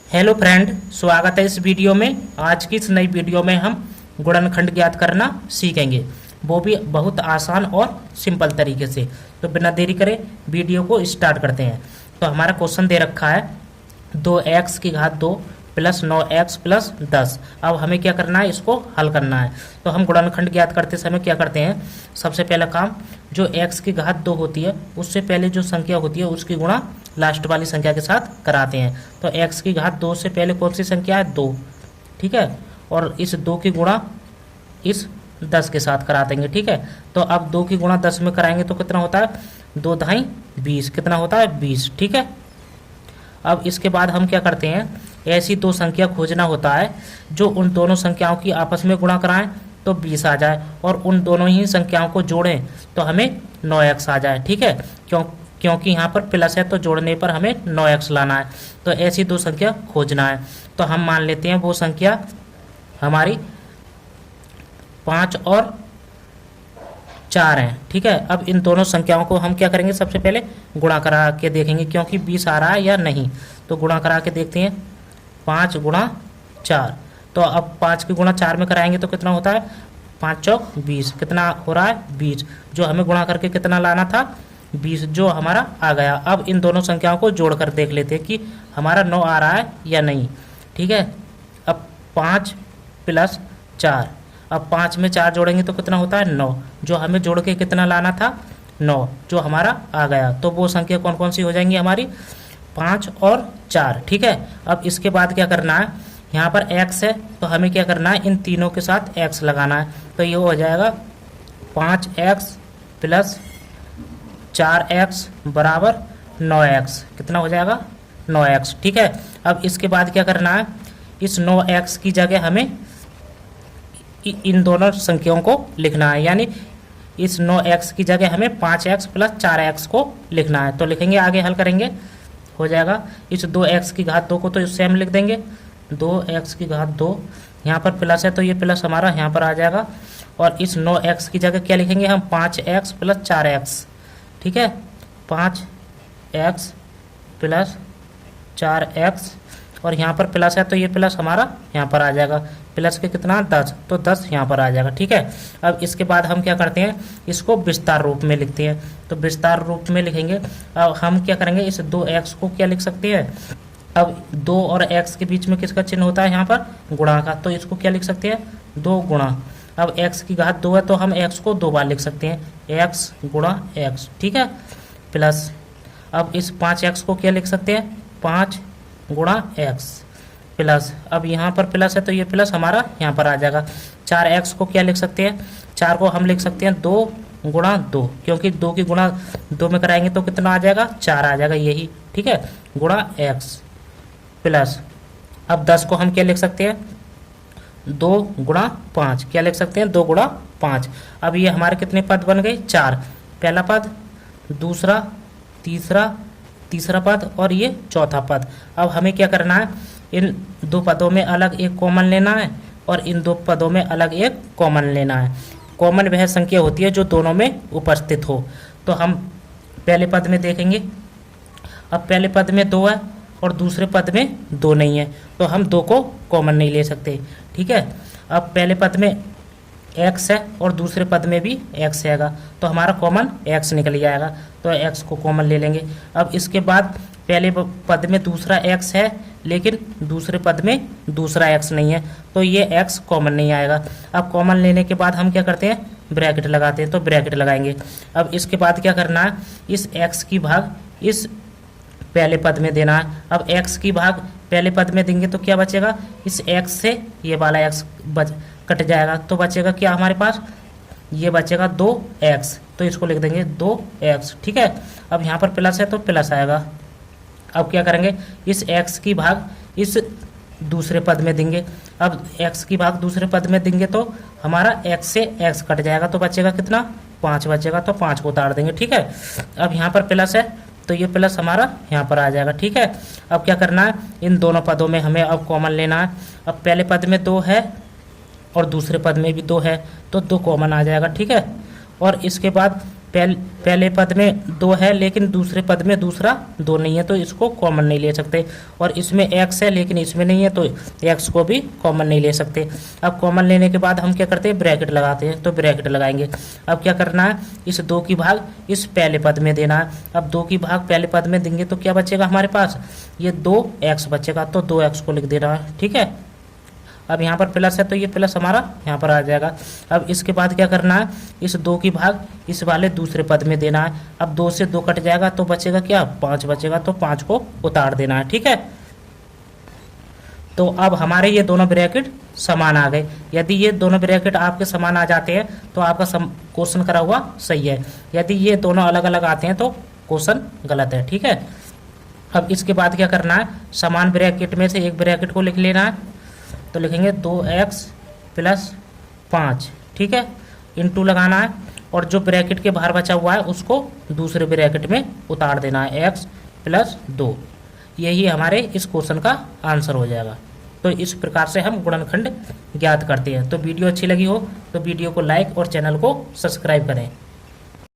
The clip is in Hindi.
हेलो फ्रेंड, स्वागत है इस वीडियो में। आज की इस नई वीडियो में हम गुणनखंड ज्ञात करना सीखेंगे, वो भी बहुत आसान और सिंपल तरीके से। तो बिना देरी करे वीडियो को स्टार्ट करते हैं। तो हमारा क्वेश्चन दे रखा है 2x की घात 2 प्लस 9x प्लस 10। अब हमें क्या करना है, इसको हल करना है। तो हम गुणनखंड ज्ञात करते समय क्या करते हैं, सबसे पहला काम जो x की घात 2 होती है उससे पहले जो संख्या होती है उसकी गुणा लास्ट वाली संख्या के साथ कराते हैं। तो x की घात 2 से पहले कौन सी संख्या है, 2, ठीक है। और इस 2 की गुणा इस 10 के साथ करा देंगे, ठीक है। तो अब 2 की गुणा 10 में कराएंगे तो कितना होता है, 2 ढाई 20, कितना होता है 20, ठीक है। अब इसके बाद हम क्या करते हैं, ऐसी दो संख्या खोजना होता है जो उन दोनों संख्याओं की आपस में गुणा कराएं तो 20 आ जाए, और उन दोनों ही संख्याओं को जोड़ें तो हमें 9x आ जाए, ठीक है। क्योंकि यहाँ पर प्लस है तो जोड़ने पर हमें 9x लाना है। तो ऐसी दो संख्या खोजना है। तो हम मान लेते हैं वो संख्या हमारी 5 और 4 हैं, ठीक है। अब इन दोनों संख्याओं को हम क्या करेंगे, सबसे पहले गुणा करा के देखेंगे क्योंकि 20 आ रहा है या नहीं। तो गुणा करा के देखते हैं, 5 गुणा 4। तो अब 5 की गुणा 4 में कराएंगे तो कितना होता है, 5 चौक 20, कितना हो रहा है 20। जो हमें गुणा करके कितना लाना था, 20, जो हमारा आ गया। अब इन दोनों संख्याओं को जोड़कर देख लेते हैं कि हमारा 9 आ रहा है या नहीं, ठीक है। अब 5 प्लस 4, अब 5 में 4 जोड़ेंगे तो कितना होता है 9, जो हमें जोड़ के कितना लाना था 9, जो हमारा आ गया। तो वो संख्या कौन कौन सी हो जाएंगी हमारी, 5 और 4, ठीक है। अब इसके बाद क्या करना है, यहाँ पर x है तो हमें क्या करना है, इन तीनों के साथ x लगाना है। तो ये हो जाएगा 5x प्लस 4x बराबर 9x, कितना हो जाएगा 9x, ठीक है। अब इसके बाद क्या करना है, इस 9x की जगह हमें इन दोनों संख्याओं को लिखना है, यानी इस 9x की जगह हमें 5x प्लस 4x को लिखना है। तो लिखेंगे, आगे हल करेंगे, हो जाएगा इस 2x की घात 2 को तो इससे हम लिख देंगे 2x की घात 2, यहाँ पर प्लस है तो ये प्लस हमारा यहाँ पर आ जाएगा। और इस 9x की जगह क्या लिखेंगे हम, 5x प्लस 4x, ठीक है। 5x प्लस 4x, और यहाँ पर प्लस है तो ये प्लस हमारा यहाँ पर आ जाएगा, प्लस के कितना 10, तो 10 यहाँ पर आ जाएगा, ठीक है। अब इसके बाद हम क्या करते हैं, इसको विस्तार रूप में लिखते हैं। तो विस्तार रूप में लिखेंगे, अब हम क्या करेंगे, इस 2x को क्या लिख सकते हैं, अब 2 और x के बीच में किसका चिन्ह होता है, यहाँ पर गुणा का। तो इसको क्या लिख सकते हैं, 2 गुणा, अब x की घात 2 है तो हम x को 2 बार लिख सकते हैं, x गुणा x, ठीक है, प्लस अब इस 5x को क्या लिख सकते हैं, 5 गुणा x प्लस, अब यहाँ पर प्लस है तो ये प्लस हमारा यहाँ पर आ जाएगा। 4x को क्या लिख सकते हैं, 4 को हम लिख सकते हैं 2 गुणा 2, क्योंकि 2 की गुणा 2 में कराएंगे तो कितना आ जाएगा, 4 आ जाएगा, यही, ठीक है, गुणा x प्लस। अब 10 को हम क्या लिख सकते हैं, 2 गुणा 5, क्या लिख सकते हैं, 2 गुणा 5। अब ये हमारे कितने पद बन गए, 4, पहला पद, दूसरा, तीसरा पद और ये चौथा पद। अब हमें क्या करना है, इन दो पदों में अलग एक कॉमन लेना है और इन दो पदों में अलग एक कॉमन लेना है। कॉमन वह संख्या होती है जो दोनों में उपस्थित हो। तो हम पहले पद में देखेंगे, अब पहले पद में 2 है और दूसरे पद में 2 नहीं है, तो हम 2 को कॉमन नहीं ले सकते, ठीक है। अब पहले पद में x है और दूसरे पद में भी x हैगा, तो हमारा कॉमन x निकल जाएगा, तो x को कॉमन ले लेंगे। अब इसके बाद पहले पद में दूसरा x है लेकिन दूसरे पद में दूसरा x नहीं है, तो ये x कॉमन नहीं आएगा। अब कॉमन लेने के बाद हम क्या करते हैं, ब्रैकेट लगाते हैं, तो ब्रैकेट लगाएंगे। अब इसके बाद क्या करना है, इस x की भाग इस पहले पद में देना है। अब x की भाग पहले पद में देंगे तो क्या बचेगा, इस x से ये वाला x कट जाएगा, तो बचेगा क्या हमारे पास, ये बचेगा 2x, तो इसको लिख देंगे 2x, ठीक है। अब यहाँ पर प्लस है तो प्लस आएगा। अब क्या करेंगे, इस x की भाग इस दूसरे पद में देंगे। अब x की भाग दूसरे पद में देंगे तो हमारा x से x कट जाएगा, तो बचेगा कितना, 5 बचेगा, तो 5 को उतार देंगे, ठीक है। अब यहाँ पर प्लस है तो ये प्लस हमारा यहाँ पर आ जाएगा, ठीक है। अब क्या करना है, इन दोनों पदों में हमें अब कॉमन लेना है। अब पहले पद में 2 है और दूसरे पद में भी 2 है, तो 2 कॉमन आ जाएगा, ठीक है। और इसके बाद पहले पद में 2 है लेकिन दूसरे पद में दूसरा 2 नहीं है, तो इसको कॉमन नहीं ले सकते। और इसमें x है लेकिन इसमें नहीं है, तो x को भी कॉमन नहीं ले सकते। अब कॉमन लेने के बाद हम क्या करते हैं, ब्रैकेट लगाते हैं, तो ब्रैकेट लगाएंगे। अब क्या करना है, इस 2 की भाग इस पहले पद में देना है। अब 2 की भाग पहले पद में देंगे तो क्या बचेगा हमारे पास, ये 2x बचेगा, तो 2x को लिख देना है। ठीक है, अब यहाँ पर प्लस है तो ये प्लस हमारा यहाँ पर आ जाएगा। अब इसके बाद क्या करना है, इस 2 की भाग इस वाले दूसरे पद में देना है। अब 2 से 2 कट जाएगा तो बचेगा क्या, 5 बचेगा, तो 5 को उतार देना है। ठीक है, तो अब हमारे ये दोनों ब्रैकेट समान आ गए। यदि ये दोनों ब्रैकेट आपके समान आ जाते हैं तो आपका क्वेश्चन करा हुआ सही है। यदि ये दोनों अलग अलग आते हैं तो क्वेश्चन गलत है। ठीक है, अब इसके बाद क्या करना है, समान ब्रैकेट में से एक ब्रैकेट को लिख लेना है, तो लिखेंगे 2x + 5। ठीक है, इंटू लगाना है, और जो ब्रैकेट के बाहर बचा हुआ है उसको दूसरे ब्रैकेट में उतार देना है, x + 2। यही हमारे इस क्वेश्चन का आंसर हो जाएगा। तो इस प्रकार से हम गुणनखंड ज्ञात करते हैं। तो वीडियो अच्छी लगी हो तो वीडियो को लाइक और चैनल को सब्सक्राइब करें।